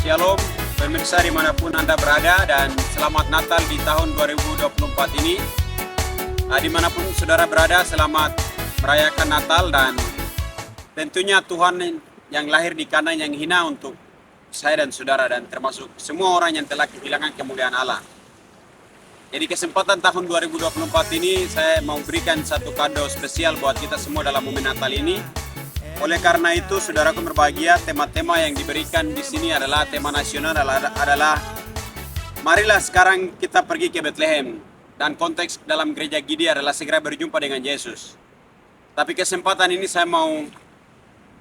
Shalom, pemirsa dimanapun Anda berada, dan selamat Natal di tahun 2024 ini. Dimanapun saudara berada, selamat merayakan Natal, dan tentunya Tuhan yang lahir di kanan yang hina untuk saya dan saudara, dan termasuk semua orang yang telah kehilangan kemuliaan Allah. Jadi kesempatan tahun 2024 ini saya mau berikan satu kado spesial buat kita semua dalam momen Natal ini. Oleh karena itu, saudaraku berbahagia, tema-tema yang diberikan di sini adalah tema nasional adalah marilah sekarang kita pergi ke Bethlehem, dan konteks dalam gereja Gidi adalah segera berjumpa dengan Yesus. Tapi kesempatan ini saya mau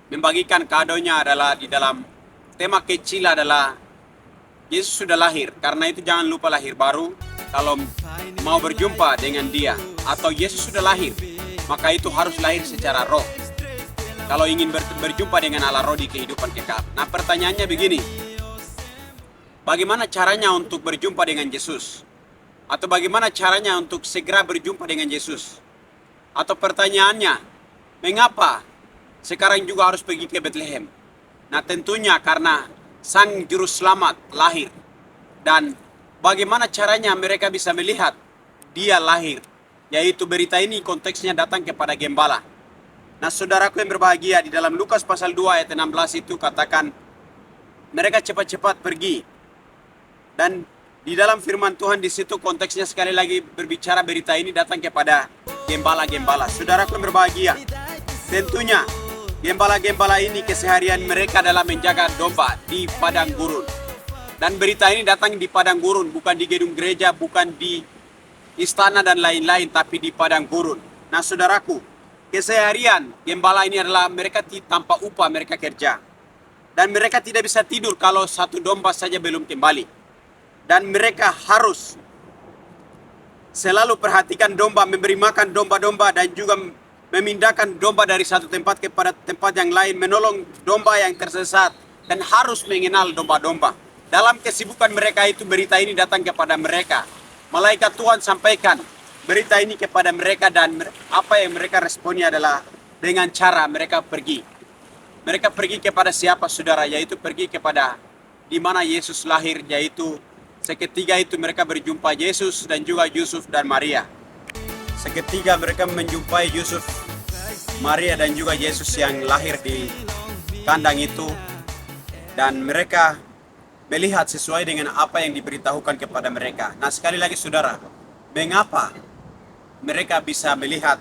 membagikan kadonya adalah di dalam tema kecil adalah Yesus sudah lahir. Karena itu jangan lupa lahir baru kalau mau berjumpa dengan Dia, atau Yesus sudah lahir, maka itu harus lahir secara roh. Kalau ingin berjumpa dengan Allah roh di kehidupan kekal. Nah, pertanyaannya begini. Bagaimana caranya untuk berjumpa dengan Yesus? Atau bagaimana caranya untuk segera berjumpa dengan Yesus? Atau pertanyaannya, mengapa sekarang juga harus pergi ke Bethlehem? Nah, tentunya karena Sang Juru Selamat lahir. Dan bagaimana caranya mereka bisa melihat Dia lahir? Yaitu berita ini konteksnya datang kepada gembala. Nah, saudaraku yang berbahagia, di dalam Lukas pasal 2 ayat 16 itu katakan, mereka cepat-cepat pergi. Dan di dalam firman Tuhan di situ konteksnya sekali lagi berbicara berita ini datang kepada gembala-gembala. Saudaraku yang berbahagia, tentunya gembala-gembala ini keseharian mereka adalah menjaga domba di padang gurun. Dan berita ini datang di padang gurun, bukan di gedung gereja, bukan di istana dan lain-lain, tapi di padang gurun. Nah, saudaraku, keseharian gembala ini adalah mereka tanpa upah mereka kerja. Dan mereka tidak bisa tidur kalau satu domba saja belum kembali. Dan mereka harus selalu perhatikan domba, memberi makan domba-domba, dan juga memindahkan domba dari satu tempat kepada tempat yang lain, menolong domba yang tersesat, dan harus mengenal domba-domba. Dalam kesibukan mereka itu, berita ini datang kepada mereka. Malaikat Tuhan sampaikan berita ini kepada mereka, dan apa yang mereka responnya adalah dengan cara mereka pergi. Mereka pergi kepada siapa, saudara? Yaitu pergi kepada di mana Yesus lahir, yaitu seketika itu mereka berjumpa Yesus dan juga Yusuf dan Maria. Seketika mereka menjumpai Yusuf, Maria dan juga Yesus yang lahir di kandang itu, dan mereka melihat sesuai dengan apa yang diberitahukan kepada mereka. Nah, sekali lagi saudara, mengapa mereka bisa melihat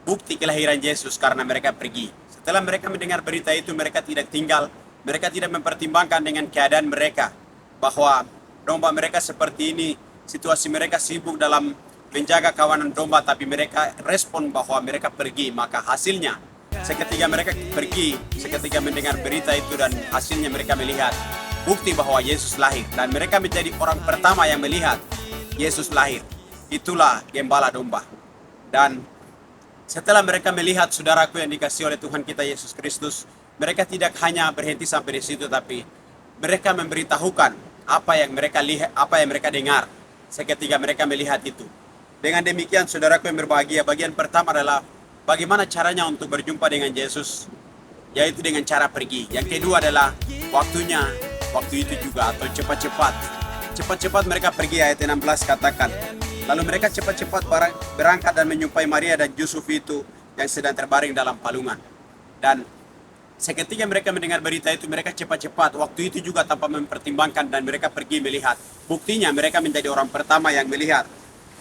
bukti kelahiran Yesus? Karena mereka pergi. Setelah mereka mendengar berita itu, mereka tidak tinggal, mereka tidak mempertimbangkan dengan keadaan mereka, bahwa domba mereka seperti ini, situasi mereka sibuk dalam menjaga kawanan domba, tapi mereka respon bahwa mereka pergi. Maka hasilnya, seketika mereka pergi, seketika mendengar berita itu, dan hasilnya mereka melihat bukti bahwa Yesus lahir, dan mereka menjadi orang pertama yang melihat Yesus lahir. Itulah gembala domba. Dan setelah mereka melihat, saudaraku yang dikasihi oleh Tuhan kita Yesus Kristus, mereka tidak hanya berhenti sampai di situ, tapi mereka memberitahukan apa yang mereka lihat, apa yang mereka dengar seketika mereka melihat itu. Dengan demikian, saudaraku yang berbahagia, bagian pertama adalah bagaimana caranya untuk berjumpa dengan Yesus, yaitu dengan cara pergi. Yang kedua adalah waktunya, waktu itu juga, atau cepat-cepat. Cepat-cepat mereka pergi, ayat 16 katakan. Lalu mereka cepat-cepat berangkat dan menjumpai Maria dan Yusuf itu yang sedang terbaring dalam palungan. Dan seketika mereka mendengar berita itu, mereka cepat-cepat, waktu itu juga tanpa mempertimbangkan, dan mereka pergi melihat. Buktinya mereka menjadi orang pertama yang melihat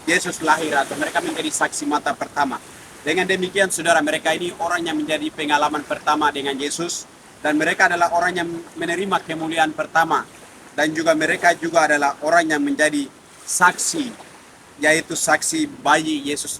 Yesus lahir, atau mereka menjadi saksi mata pertama. Dengan demikian, saudara, mereka ini orang yang menjadi pengalaman pertama dengan Yesus, dan mereka adalah orang yang menerima kemuliaan pertama, dan juga mereka juga adalah orang yang menjadi saksi, yaitu saksi bayi Yesus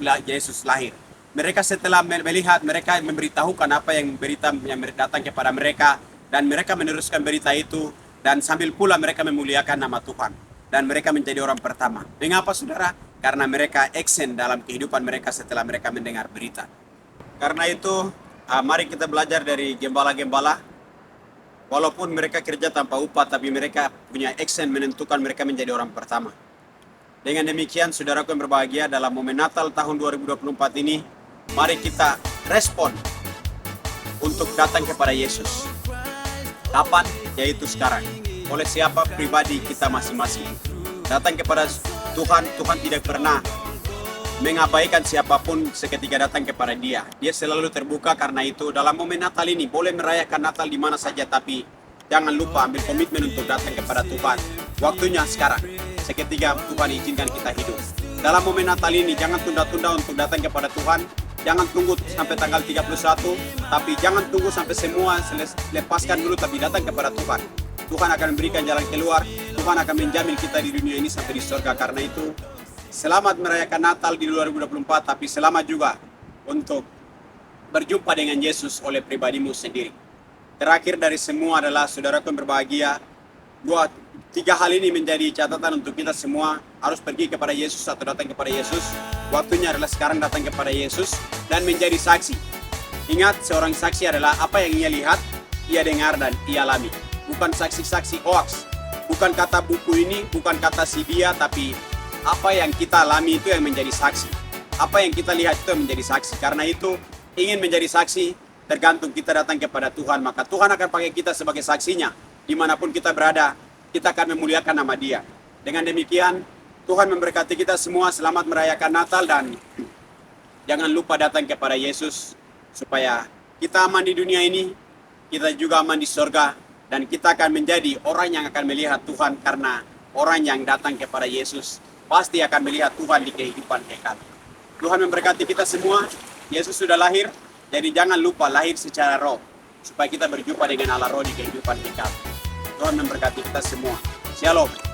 lahir. Mereka setelah melihat, mereka memberitahukan apa yang berita yang datang kepada mereka, dan mereka meneruskan berita itu, dan sambil pula mereka memuliakan nama Tuhan, dan mereka menjadi orang pertama. Mengapa, saudara? Karena mereka action dalam kehidupan mereka setelah mereka mendengar berita. Karena itu, mari kita belajar dari gembala-gembala. Walaupun mereka kerja tanpa upah, tapi mereka punya action menentukan mereka menjadi orang pertama. Dengan demikian, saudaraku yang berbahagia, dalam momen Natal tahun 2024 ini, mari kita respon untuk datang kepada Yesus. Kapan? Yaitu sekarang. oleh siapa pribadi kita masing-masing. Datang kepada Tuhan, Tuhan tidak pernah mengabaikan siapapun seketika datang kepada Dia. Dia selalu terbuka. Karena itu dalam momen Natal ini boleh merayakan Natal di mana saja, tapi jangan lupa ambil komitmen untuk datang kepada Tuhan. Waktunya sekarang, seketika Tuhan izinkan kita hidup. Dalam momen Natal ini jangan tunda-tunda untuk datang kepada Tuhan. Jangan tunggu sampai tanggal 31, tapi jangan tunggu sampai semua lepaskan dulu, tapi datang kepada Tuhan. Tuhan akan memberikan jalan keluar. Tuhan akan menjamin kita di dunia ini sampai di surga. Karena itu, selamat merayakan Natal di 2024, tapi selamat juga untuk berjumpa dengan Yesus oleh pribadimu sendiri. Terakhir dari semua adalah saudaraku yang berbahagia, tiga hal ini menjadi catatan untuk kita semua. Harus pergi kepada Yesus atau datang kepada Yesus. Waktunya adalah sekarang datang kepada Yesus dan menjadi saksi. Ingat, seorang saksi adalah apa yang ia lihat, ia dengar, dan ia alami. Bukan saksi-saksi hoax. Bukan kata buku ini, bukan kata si dia, tapi apa yang kita alami itu yang menjadi saksi. Apa yang kita lihat itu yang menjadi saksi. Karena itu, ingin menjadi saksi, tergantung kita datang kepada Tuhan. Maka Tuhan akan pakai kita sebagai saksinya. Dimanapun kita berada, kita akan memuliakan nama Dia. Dengan demikian, Tuhan memberkati kita semua. Selamat merayakan Natal, dan jangan lupa datang kepada Yesus supaya kita aman di dunia ini, kita juga aman di surga, dan kita akan menjadi orang yang akan melihat Tuhan. Karena orang yang datang kepada Yesus pasti akan melihat Tuhan di kehidupan kekal. Tuhan memberkati kita semua. Yesus sudah lahir, jadi jangan lupa lahir secara roh supaya kita berjumpa dengan Allah roh di kehidupan kekal. Tuhan memberkati kita semua. Shalom.